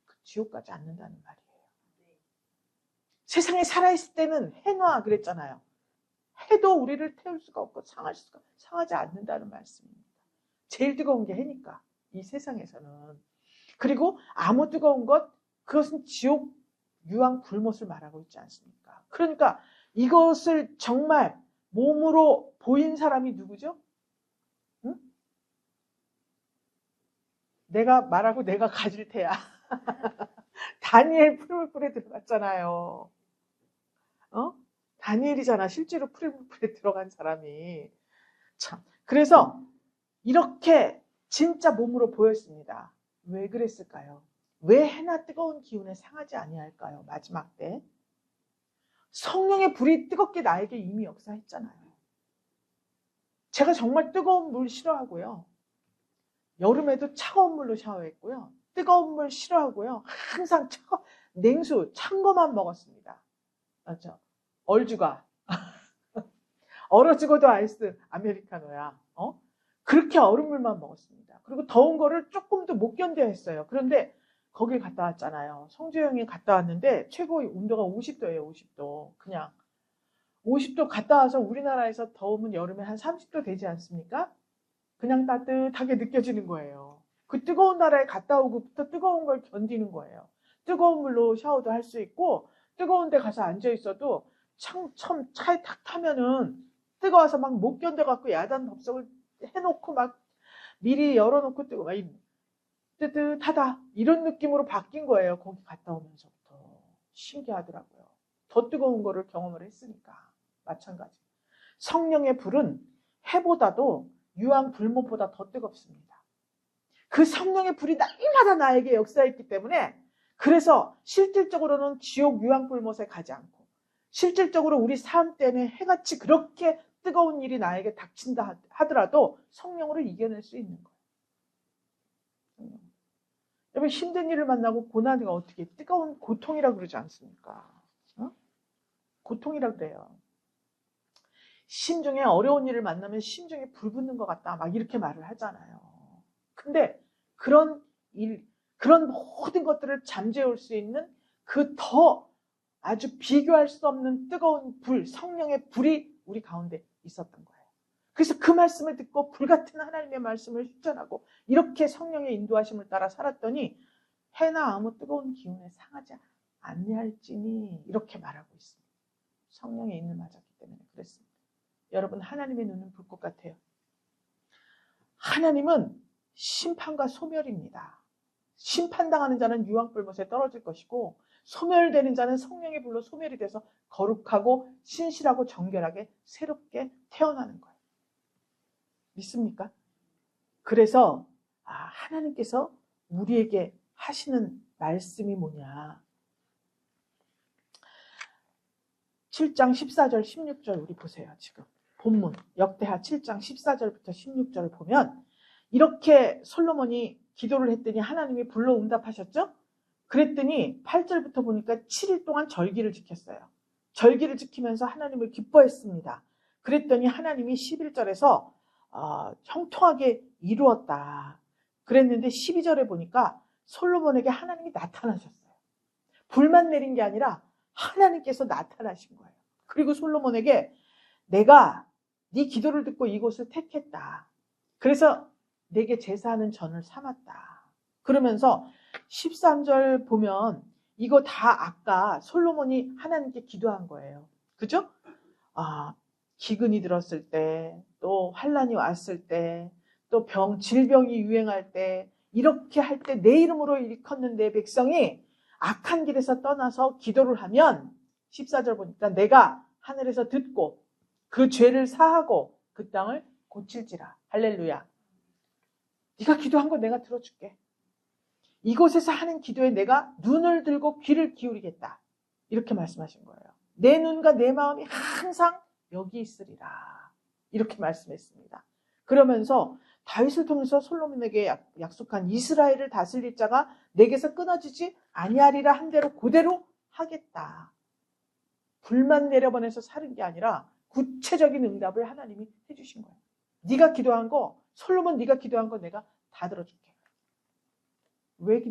그 지옥까지 않는다는 말이에요. 세상에 살아있을 때는 해놔 그랬잖아요. 해도 우리를 태울 수가 없고 상하지 않는다는 말씀입니다. 제일 뜨거운 게 해니까 이 세상에서는. 그리고 아무 뜨거운 것 그것은 지옥 유황 불못을 말하고 있지 않습니까? 그러니까 이것을 정말 몸으로 보인 사람이 누구죠? 응? 내가 말하고 내가 가질 테야. 다니엘 풀물불에 들어갔잖아요. 다니엘이잖아. 실제로 풀물불에 들어간 사람이. 참. 그래서 이렇게 진짜 몸으로 보였습니다. 왜 그랬을까요? 왜 해나 뜨거운 기운에 상하지 아니할까요? 마지막 때. 성령의 불이 뜨겁게 나에게 이미 역사했잖아요. 제가 정말 뜨거운 물 싫어하고요. 여름에도 차가운 물로 샤워했고요. 뜨거운 물 싫어하고요. 항상 냉수, 찬 거만 먹었습니다. 맞죠? 얼죽아. 얼어 죽어도 아이스 아메리카노야. 그렇게 얼음물만 먹었습니다. 그리고 더운 거를 조금도 못 견뎌 했어요. 그런데 거길 갔다 왔잖아요. 성주형이 갔다 왔는데 최고 온도가 50도예요. 50도. 그냥 50도 갔다 와서 우리나라에서 더우면 여름에 한 30도 되지 않습니까? 그냥 따뜻하게 느껴지는 거예요. 그 뜨거운 나라에 갔다 오고부터 뜨거운 걸 견디는 거예요. 뜨거운 물로 샤워도 할 수 있고 뜨거운 데 가서 앉아 있어도 차에 탁 타면은 뜨거워서 막 못 견뎌갖고 야단 법석을 해놓고 막 미리 열어놓고 뜨고 막 뜨뜻하다 이런 느낌으로 바뀐 거예요. 거기 갔다 오면서부터. 신기하더라고요. 더 뜨거운 거를 경험을 했으니까. 마찬가지. 성령의 불은 해보다도 유황 불못보다 더 뜨겁습니다. 그 성령의 불이 날마다 나에게 역사했기 때문에 그래서 실질적으로는 지옥 유황 불못에 가지 않고 실질적으로 우리 삶 때문에 해같이 그렇게 뜨거운 일이 나에게 닥친다 하더라도 성령으로 이겨낼 수 있는 거예요. 여러분 힘든 일을 만나고 고난이가 어떻게 뜨거운 고통이라 그러지 않습니까? 고통이라 그래요. 심중에 어려운 일을 만나면 심중에 불 붙는 것 같다. 막 이렇게 말을 하잖아요. 근데 그런 모든 것들을 잠재울 수 있는 그 더 아주 비교할 수 없는 뜨거운 불, 성령의 불이 우리 가운데 있었던 거예요. 그래서 그 말씀을 듣고 불같은 하나님의 말씀을 실천하고 이렇게 성령의 인도하심을 따라 살았더니 해나 아무 뜨거운 기운에 상하지 아니할지니 이렇게 말하고 있습니다. 성령의 인을 맞았기 때문에 그랬습니다. 여러분, 하나님의 눈은 불꽃 같아요. 하나님은 심판과 소멸입니다. 심판당하는 자는 유황불못에 떨어질 것이고 소멸되는 자는 성령의 불로 소멸이 돼서 거룩하고 신실하고 정결하게 새롭게 태어나는 거예요. 믿습니까? 그래서 하나님께서 우리에게 하시는 말씀이 뭐냐. 7장 14절 16절 우리 보세요. 지금 본문 역대하 7장 14절부터 16절을 보면 이렇게 솔로몬이 기도를 했더니 하나님이 불로 응답하셨죠? 그랬더니 8절부터 보니까 7일 동안 절기를 지켰어요. 절기를 지키면서 하나님을 기뻐했습니다. 그랬더니 하나님이 11절에서 형통하게 이루었다. 그랬는데 12절에 보니까 솔로몬에게 하나님이 나타나셨어요. 불만 내린 게 아니라 하나님께서 나타나신 거예요. 그리고 솔로몬에게 내가 네 기도를 듣고 이곳을 택했다. 그래서 내게 제사하는 전을 삼았다. 그러면서 13절 보면 이거 다 아까 솔로몬이 하나님께 기도한 거예요. 그죠? 기근이 들었을 때, 또 환란이 왔을 때, 또 질병이 유행할 때, 이렇게 할 때 내 이름으로 일컫는 내 백성이 악한 길에서 떠나서 기도를 하면 14절 보니까 내가 하늘에서 듣고 그 죄를 사하고 그 땅을 고칠지라. 할렐루야. 네가 기도한 거 내가 들어줄게. 이곳에서 하는 기도에 내가 눈을 들고 귀를 기울이겠다. 이렇게 말씀하신 거예요. 내 눈과 내 마음이 항상 여기 있으리라. 이렇게 말씀했습니다. 그러면서 다윗을 통해서 솔로몬에게 약속한 이스라엘을 다스릴 자가 내게서 끊어지지 아니하리라 한 대로 그대로 하겠다. 불만 내려보내서 사는 게 아니라 구체적인 응답을 하나님이 해주신 거예요. 네가 기도한 거, 솔로몬 네가 기도한 거 내가 다 들어줄게. 왜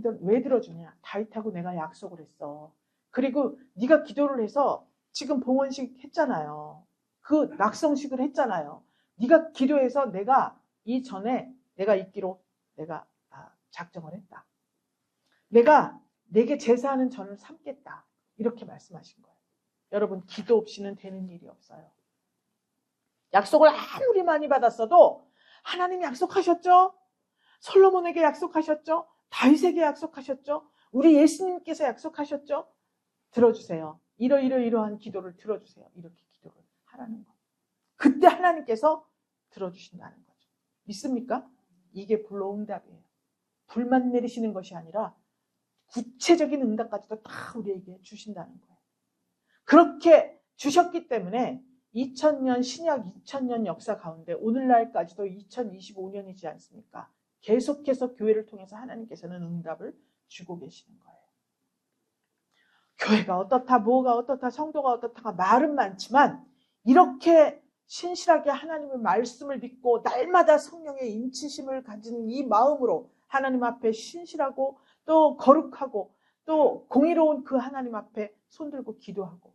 들어주냐? 다윗하고 내가 약속을 했어. 그리고 네가 기도를 해서 지금 봉헌식 했잖아요. 그 낙성식을 했잖아요. 네가 기도해서 내가 이전에 내가 있기로 내가 작정을 했다. 내가 내게 제사하는 전을 삼겠다. 이렇게 말씀하신 거예요. 여러분, 기도 없이는 되는 일이 없어요. 약속을 아무리 많이 받았어도 하나님 약속하셨죠? 솔로몬에게 약속하셨죠? 다윗에게 약속하셨죠? 우리 예수님께서 약속하셨죠? 들어주세요. 이러한 기도를 들어주세요. 이렇게 기도를 하라는 거예요. 그때 하나님께서 들어주신다는 거죠. 믿습니까? 이게 불로 응답이에요. 불만 내리시는 것이 아니라 구체적인 응답까지도 다 우리에게 주신다는 거예요. 그렇게 주셨기 때문에 2000년 신약 2000년 역사 가운데 오늘날까지도 2025년이지 않습니까? 계속해서 교회를 통해서 하나님께서는 응답을 주고 계시는 거예요. 교회가 어떻다, 뭐가 어떻다, 성도가 어떻다가 말은 많지만 이렇게 신실하게 하나님의 말씀을 믿고 날마다 성령의 인치심을 가진 이 마음으로 하나님 앞에 신실하고 또 거룩하고 또 공의로운 그 하나님 앞에 손들고 기도하고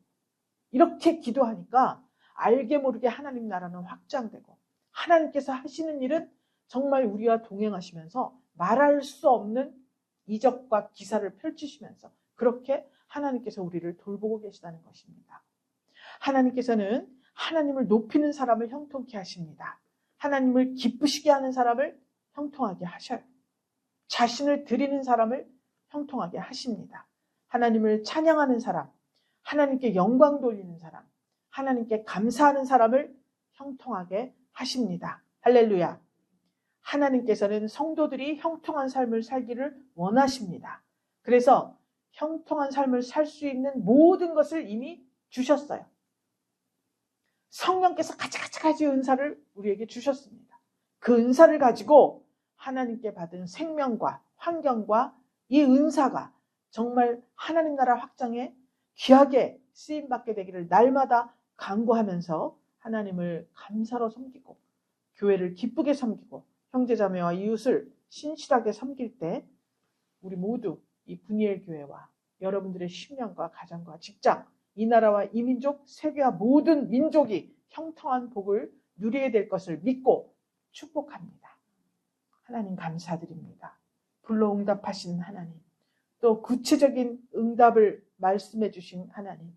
이렇게 기도하니까 알게 모르게 하나님 나라는 확장되고 하나님께서 하시는 일은 정말 우리와 동행하시면서 말할 수 없는 이적과 기사를 펼치시면서 그렇게 하나님께서 우리를 돌보고 계시다는 것입니다. 하나님께서는 하나님을 높이는 사람을 형통케 하십니다. 하나님을 기쁘시게 하는 사람을 형통하게 하셔요. 자신을 드리는 사람을 형통하게 하십니다. 하나님을 찬양하는 사람, 하나님께 영광 돌리는 사람, 하나님께 감사하는 사람을 형통하게 하십니다. 할렐루야. 하나님께서는 성도들이 형통한 삶을 살기를 원하십니다. 그래서 형통한 삶을 살 수 있는 모든 것을 이미 주셨어요. 성령께서 가지가지 은사를 우리에게 주셨습니다. 그 은사를 가지고 하나님께 받은 생명과 환경과 이 은사가 정말 하나님 나라 확장에 귀하게 쓰임받게 되기를 날마다 간구하면서 하나님을 감사로 섬기고 교회를 기쁘게 섬기고 형제자매와 이웃을 신실하게 섬길 때 우리 모두 이 분이엘 교회와 여러분들의 신명과 가정과 직장, 이 나라와 이 민족, 세계와 모든 민족이 형통한 복을 누리게 될 것을 믿고 축복합니다. 하나님 감사드립니다. 불러응답하시는 하나님, 또 구체적인 응답을 말씀해 주신 하나님,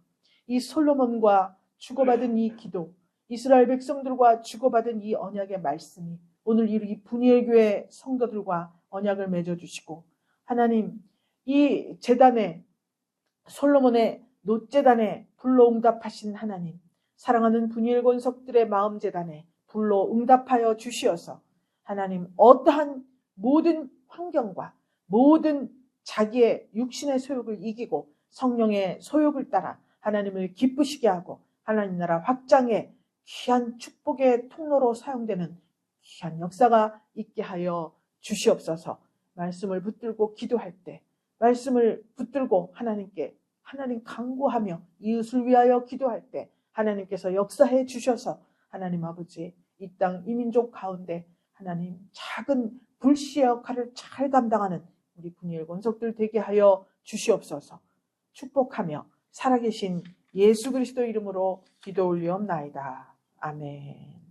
이 솔로몬과 주고받은 이 기도, 이스라엘 백성들과 주고받은 이 언약의 말씀이 오늘 이 분이엘 교회 성도들과 언약을 맺어주시고, 하나님 이 제단에 솔로몬의 놋제단에 불러응답하신 하나님, 사랑하는 분이엘 권속들의 마음제단에 불러응답하여 주시어서 하나님 어떠한 모든 환경과 모든 자기의 육신의 소욕을 이기고 성령의 소욕을 따라 하나님을 기쁘시게 하고 하나님 나라 확장의 귀한 축복의 통로로 사용되는 귀한 역사가 있게 하여 주시옵소서. 말씀을 붙들고 기도할 때 말씀을 붙들고 하나님 간구하며 이웃을 위하여 기도할 때 하나님께서 역사해 주셔서 하나님 아버지 이 땅 이민족 가운데 하나님 작은 불씨의 역할을 잘 감당하는 우리 분이엘 권속들 되게 하여 주시옵소서. 축복하며 살아계신 예수 그리스도 이름으로 기도 올리옵나이다. 아멘.